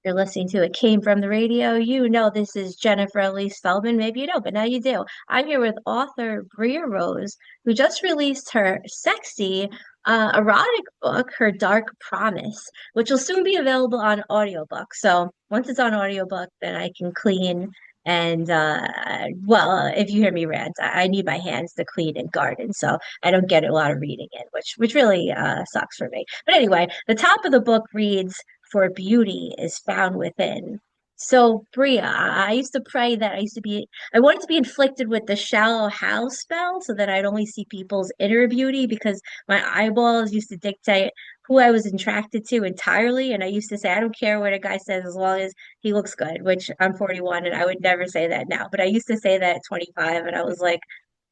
you're listening to It Came from the Radio, you know this is Jennifer Elise Feldman. Maybe you don't, but now you do. I'm here with author Bria Rose, who just released her sexy erotic book, Her Dark Promise, which will soon be available on audiobook. So once it's on audiobook, then I can clean and if you hear me rant, I need my hands to clean and garden, so I don't get a lot of reading in, which really sucks for me. But anyway, the top of the book reads, "For beauty is found within." So, Bria, I used to pray that I wanted to be inflicted with the shallow house spell so that I'd only see people's inner beauty because my eyeballs used to dictate who I was attracted to entirely. And I used to say, I don't care what a guy says as long as he looks good, which I'm 41 and I would never say that now. But I used to say that at 25 and I was like,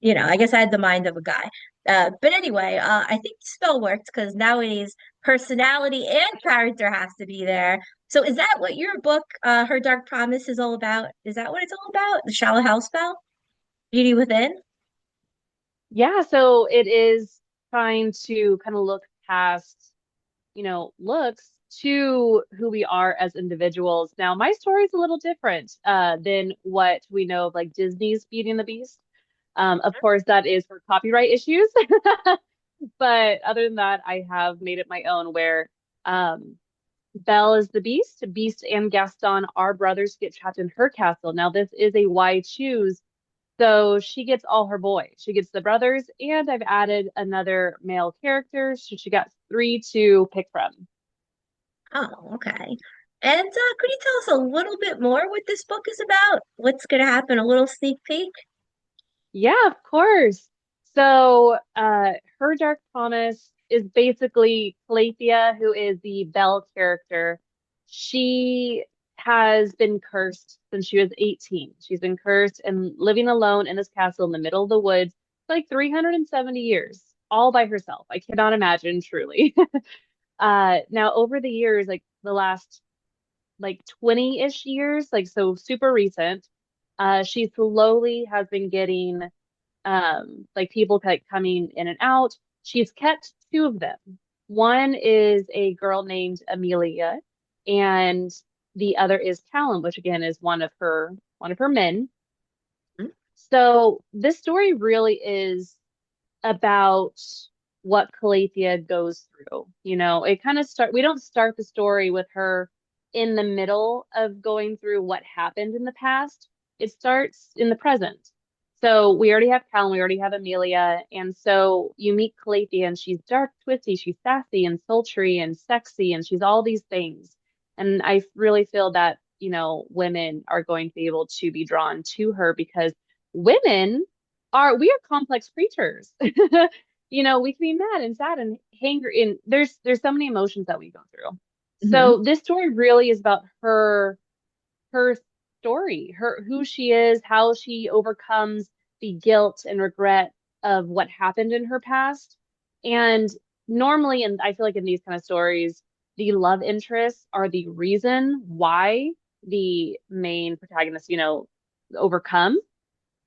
I guess I had the mind of a guy. But anyway, I think the spell worked because nowadays personality and character has to be there. So is that what your book, Her Dark Promise, is all about? Is that what it's all about? The shallow house spell? Beauty within? Yeah, so it is trying to kind of look past, looks to who we are as individuals. Now, my story is a little different than what we know of like Disney's Beauty and the Beast. Of course, that is for copyright issues. But other than that, I have made it my own where Belle is the Beast. Beast and Gaston are brothers who get trapped in her castle. Now, this is a why choose. So she gets all her boys. She gets the brothers, and I've added another male character. So she got three to pick from. Oh, okay. And could you tell us a little bit more what this book is about? What's going to happen? A little sneak peek? Yeah, of course. So her Dark Promise is basically Calethea, who is the Belle character. She has been cursed since she was 18. She's been cursed and living alone in this castle in the middle of the woods for like 370 years, all by herself. I cannot imagine, truly. Now over the years, like the last like 20-ish years, like so super recent, she slowly has been getting like people like coming in and out. She's kept two of them. One is a girl named Amelia, and the other is Callum, which again is one of her men. Hmm? So this story really is about what Calethea goes through. It kind of we don't start the story with her in the middle of going through what happened in the past. It starts in the present. So we already have Callum, we already have Amelia, and so you meet Calethea, and she's dark, twisty, she's sassy and sultry and sexy, and she's all these things. And I really feel that, women are going to be able to be drawn to her because women we are complex creatures. We can be mad and sad and angry, and there's so many emotions that we go through. Hmm. So this story really is about her story, her who she is, how she overcomes the guilt and regret of what happened in her past. And normally, and I feel like in these kind of stories, the love interests are the reason why the main protagonist, overcome.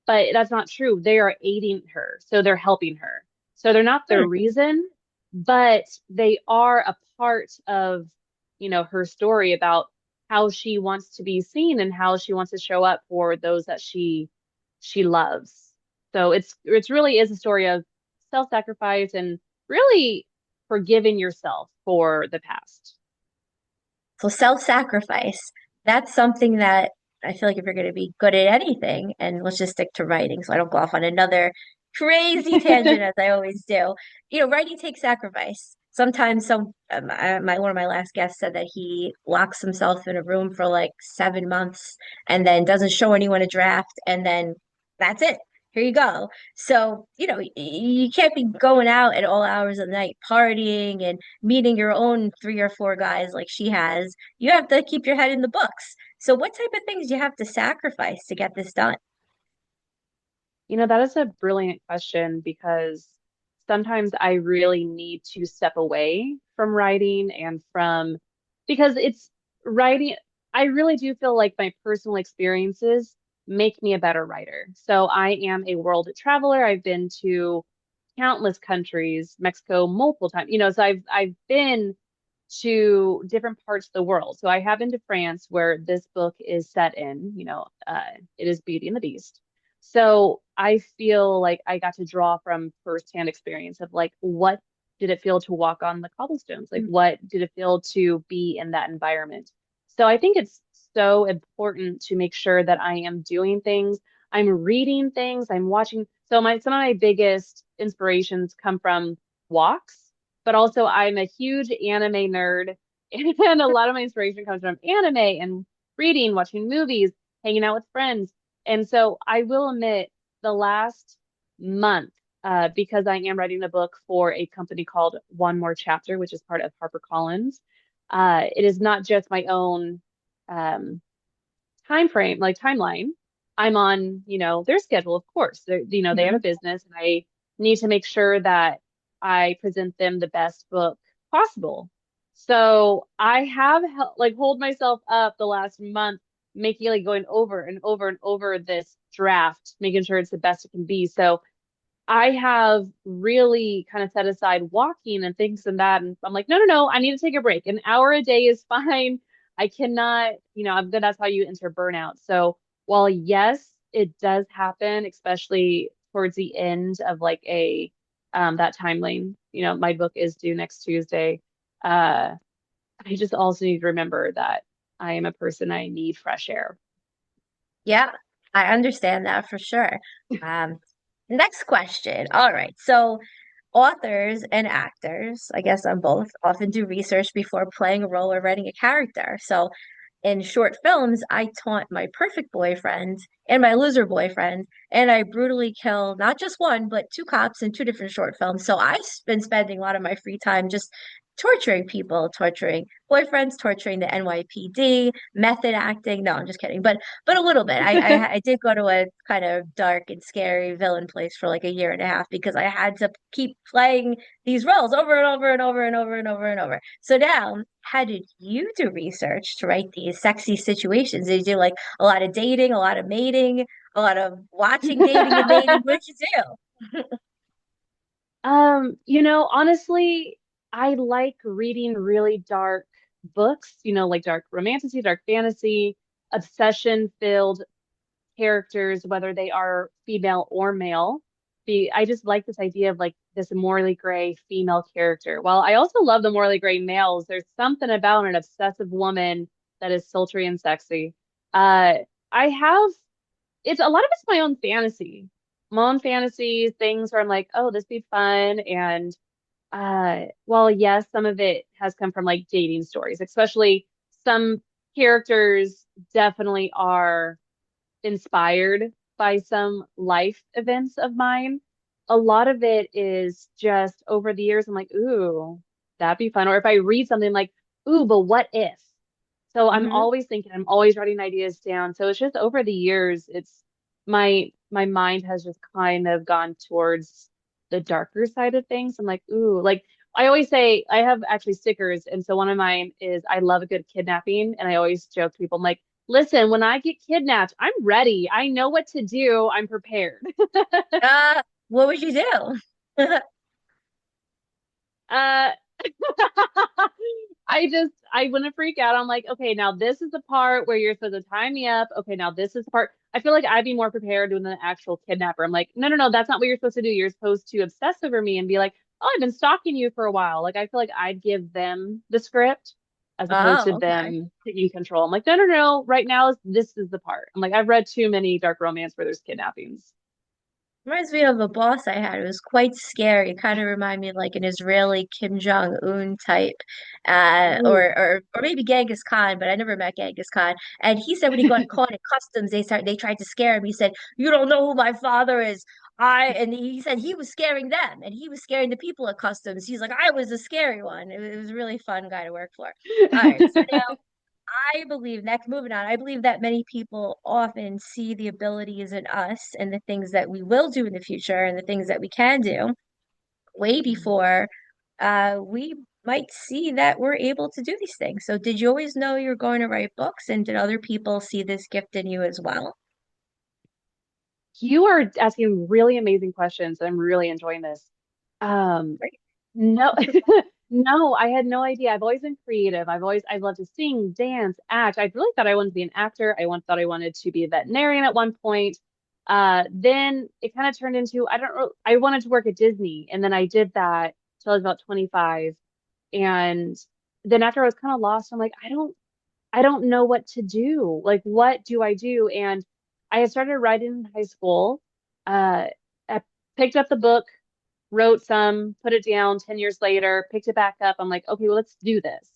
But that's not true. They are aiding her, so they're helping her. So they're not the reason, but they are a part of, her story about how she wants to be seen and how she wants to show up for those that she loves. So it's really is a story of self-sacrifice and really forgiving yourself for the past. So self-sacrifice, that's something that I feel like if you're going to be good at anything, and let's just stick to writing so I don't go off on another crazy tangent as I always do. Writing takes sacrifice. Sometimes one of my last guests said that he locks himself in a room for like 7 months and then doesn't show anyone a draft and then that's it. Here you go. So, you can't be going out at all hours of the night partying and meeting your own three or four guys like she has. You have to keep your head in the books. So what type of things do you have to sacrifice to get this done? That is a brilliant question because sometimes I really need to step away from writing and because it's writing. I really do feel like my personal experiences make me a better writer. So I am a world traveler. I've been to countless countries, Mexico multiple times, so I've been to different parts of the world. So I have been to France where this book is set in, it is Beauty and the Beast. So I feel like I got to draw from firsthand experience of like, what did it feel to walk on the cobblestones? Like, what did it feel to be in that environment? So I think it's so important to make sure that I am doing things, I'm reading things, I'm watching. So some of my biggest inspirations come from walks, but also I'm a huge anime nerd, and a lot of my inspiration comes from anime and reading, watching movies, hanging out with friends. And so I will admit the last month, because I am writing a book for a company called One More Chapter, which is part of HarperCollins. It is not just my own um, time frame, like timeline. I'm on, their schedule, of course. They have a Mhm. business, and I need to make sure that I present them the best book possible. So I have like hold myself up the last month, making like going over and over and over this draft, making sure it's the best it can be. So I have really kind of set aside walking and things and that. And I'm like, no, no, no, I need to take a break. An hour a day is fine. I cannot, that's how you enter burnout. So while yes, it does happen, especially towards the end of like that timeline, my book is due next Tuesday. Uh, I just also need to remember that I am a person, I need fresh air. Yeah, I understand that for sure. Um, Next question. All right. So authors and actors, I guess on both, often do research before playing a role or writing a character. So in short films, I taunt my perfect boyfriend and my loser boyfriend, and I brutally kill not just one, but two cops in two different short films. So I've been spending a lot of my free time just torturing people, torturing boyfriends, torturing the NYPD, method acting. No, I'm just kidding. But a little bit. I did go to a kind of dark and scary villain place for like a year and a half because I had to keep playing these roles over and over and over and over and over and over. So now, how did you do research to write these sexy situations? Did you do like a lot of dating, a lot of mating, a lot of watching dating and mating? What'd you do? Honestly, I like reading really dark books, like dark romantasy, dark fantasy, obsession-filled characters, whether they are female or male. I just like this idea of like this morally gray female character. While I also love the morally gray males, there's something about an obsessive woman that is sultry and sexy. Uh, I have it's a lot of it's my own fantasy things where I'm like, oh, this be fun. And well, yes, some of it has come from like dating stories, especially some characters definitely are inspired by some life events of mine. A lot of it is just over the years, I'm like, ooh, that'd be fun. Or if I read something like, ooh, but what if? So I'm Hmm. always thinking, I'm always writing ideas down. So it's just over the years, it's my mind has just kind of gone towards the darker side of things. I'm like, ooh, like I always say, I have actually stickers, and so one of mine is I love a good kidnapping, and I always joke to people, I'm like, listen, when I get kidnapped, I'm ready. I know what to do. I'm prepared. What would you do? Uh, I wouldn't freak out. I'm like, okay, now this is the part where you're supposed to tie me up. Okay, now this is the part. I feel like I'd be more prepared than the actual kidnapper. I'm like, no, no, no, that's not what you're supposed to do. You're supposed to obsess over me and be like, oh, I've been stalking you for a while. Like, I feel like I'd give them the script as opposed to Oh, okay. them taking control. I'm like, no, no, no, right now this is the part. I'm like, I've read too many dark romance where there's kidnappings. Reminds me of a boss I had. It was quite scary. Kind of remind me of like an Israeli Kim Jong-un type, Ooh. or maybe Genghis Khan, but I never met Genghis Khan. And he said when he got caught in customs, they tried to scare him. He said, "You don't know who my father is." And he said he was scaring them, and he was scaring the people at customs. He's like, I was the scary one. It was a really fun guy to work for. All right, so now I believe, next moving on, I believe that many people often see the abilities in us and the things that we will do in the future and the things that we can do way before we might see that we're able to do these things. So, did you always know you were going to write books, and did other people see this gift in you as well? You are asking really amazing questions. I'm really enjoying this. Um, Right. no, No, I had no idea. I've always been creative. I've loved to sing, dance, act. I really thought I wanted to be an actor. I once thought I wanted to be a veterinarian at one point. Then it kind of turned into, I don't know, I wanted to work at Disney. And then I did that till I was about 25. And then after I was kind of lost, I'm like, I don't know what to do. Like, what do I do? And I had started writing in high school. I picked up the book, wrote some, put it down 10 years later, picked it back up. I'm like, okay, well, let's do this.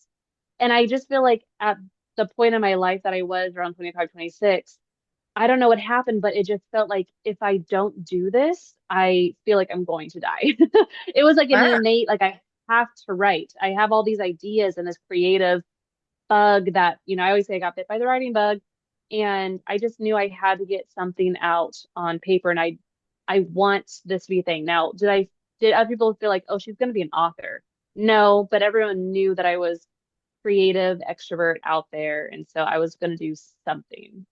And I just feel like at the point in my life that I was around 25, 26, I don't know what happened, but it just felt like if I don't do this, I feel like I'm going to die. It was like an Wow. innate, like I have to write. I have all these ideas and this creative bug that, I always say I got bit by the writing bug. And I just knew I had to get something out on paper. And I want this to be a thing. Now, did other people feel like, oh, she's going to be an author? No, but everyone knew that I was creative, extrovert out there. And so I was going to do something.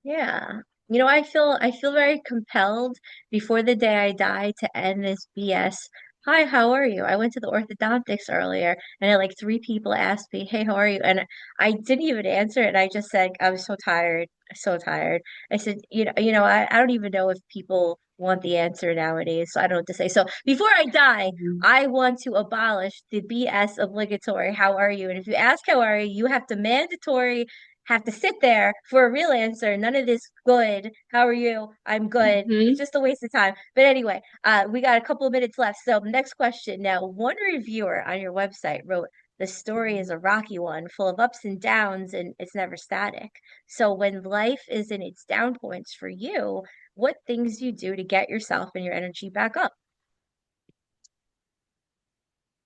Yeah. I feel very compelled before the day I die to end this BS. Hi, how are you? I went to the orthodontics earlier and I, like, three people asked me, "Hey, how are you?" And I didn't even answer it. I just said I was so tired, so tired. I said, I don't even know if people want the answer nowadays, so I don't know what to say. So before I die, Mhm. I want to abolish the BS obligatory, how are you? And if you ask how are you, you have to sit there for a real answer. None of this good. How are you? I'm good. It's Hmm. just a waste of time. But anyway, we got a couple of minutes left. So next question. Now, one reviewer on your website wrote, "The story is a rocky one, full of ups and downs, and it's never static." So when life is in its down points for you, what things do you do to get yourself and your energy back up?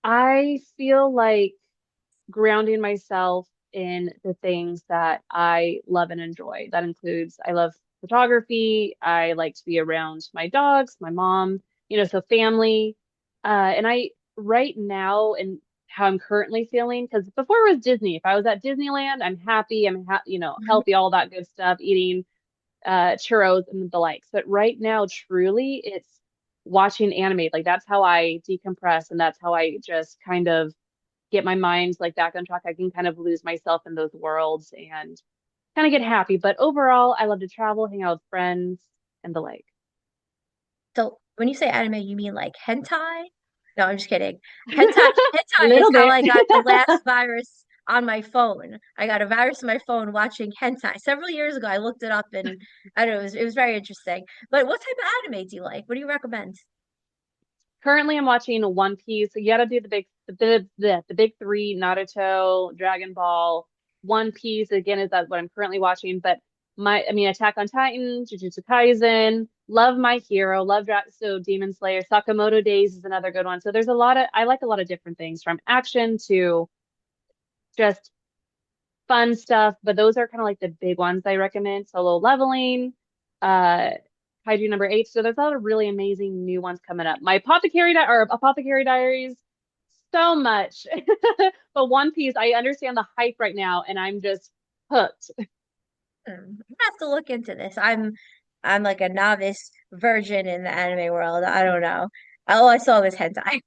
I feel like grounding myself in the things that I love and enjoy. That includes, I love photography. I like to be around my dogs, my mom, so family. And right now, and how I'm currently feeling, because before it was Disney. If I was at Disneyland, I'm happy, healthy, all that good stuff, eating churros and the likes. But right now, truly, it's watching anime. Like that's how I decompress, and that's how I just kind of get my mind like back on track. I can kind of lose myself in those worlds and kind of get happy. But overall, I love to travel, hang out with friends, and the like. So when you say anime, you mean like hentai? No, I'm just kidding. Hentai is Little how bit. I got the last virus on my phone. I got a virus on my phone watching hentai several years ago. I looked it up and I don't know, it was very interesting. But what type of anime do you like? What do you recommend? Currently, I'm watching One Piece. So you got to do the big three: Naruto, Dragon Ball, One Piece. Again, is that what I'm currently watching? But Attack on Titan, Jujutsu Kaisen. Love My Hero. So Demon Slayer. Sakamoto Days is another good one. So there's a lot of I like a lot of different things from action to just fun stuff. But those are kind of like the big ones I recommend. Solo Leveling. Uh, Kaiju number 8. So there's a lot of really amazing new ones coming up. My Apothecary Diaries, so much. But One Piece, I understand the hype right now, and I'm just hooked. I have to look into this. I'm like a novice virgin in the anime world. I don't know. All I saw was hentai.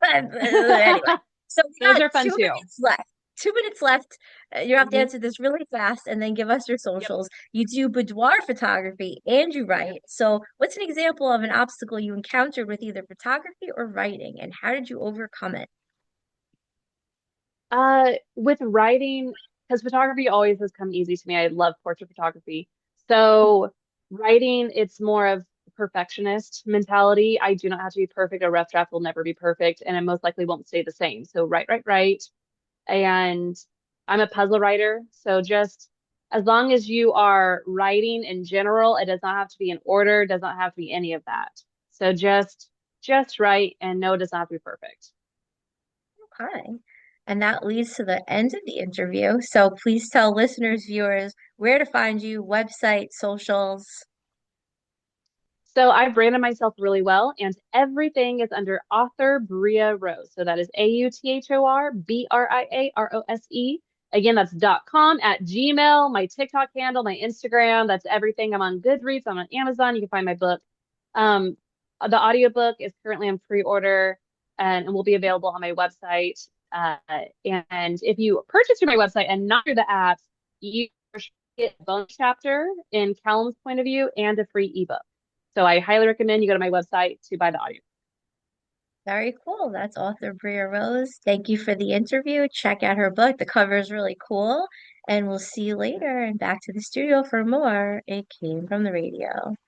Anyway, so we Those got are fun two too. minutes left. 2 minutes left. You have to Hmm. answer this really fast and then give us your Yep. socials. You do boudoir photography and you write. So, what's an example of an obstacle you encountered with either photography or writing, and how did you overcome it? With writing, because photography always has come easy to me. I love portrait photography. So writing, it's more of perfectionist mentality. I do not have to be perfect. A rough draft will never be perfect, and it most likely won't stay the same. So write, write, write. And I'm a puzzle writer. So just as long as you are writing in general, it does not have to be in order, does not have to be any of that. So just write, and no, it does not have to be perfect. Okay. And that leads to the end of the interview. So, please tell listeners, viewers, where to find you, website, socials. So I branded myself really well, and everything is under author Bria Rose. So that is AUTHORBRIAROSE. Again, that's .com at Gmail, my TikTok handle, my Instagram. That's everything. I'm on Goodreads. I'm on Amazon. You can find my book. Um, the audiobook is currently on pre-order. and will be available on my website. And if you purchase through my website and not through the app, you get a bonus chapter in Callum's point of view and a free ebook. So I highly recommend you go to my website to buy the audio. Very cool. That's author Bria Rose. Thank you for the interview. Check out her book. The cover is really cool. And we'll see you later and back to the studio for more. It came from the radio.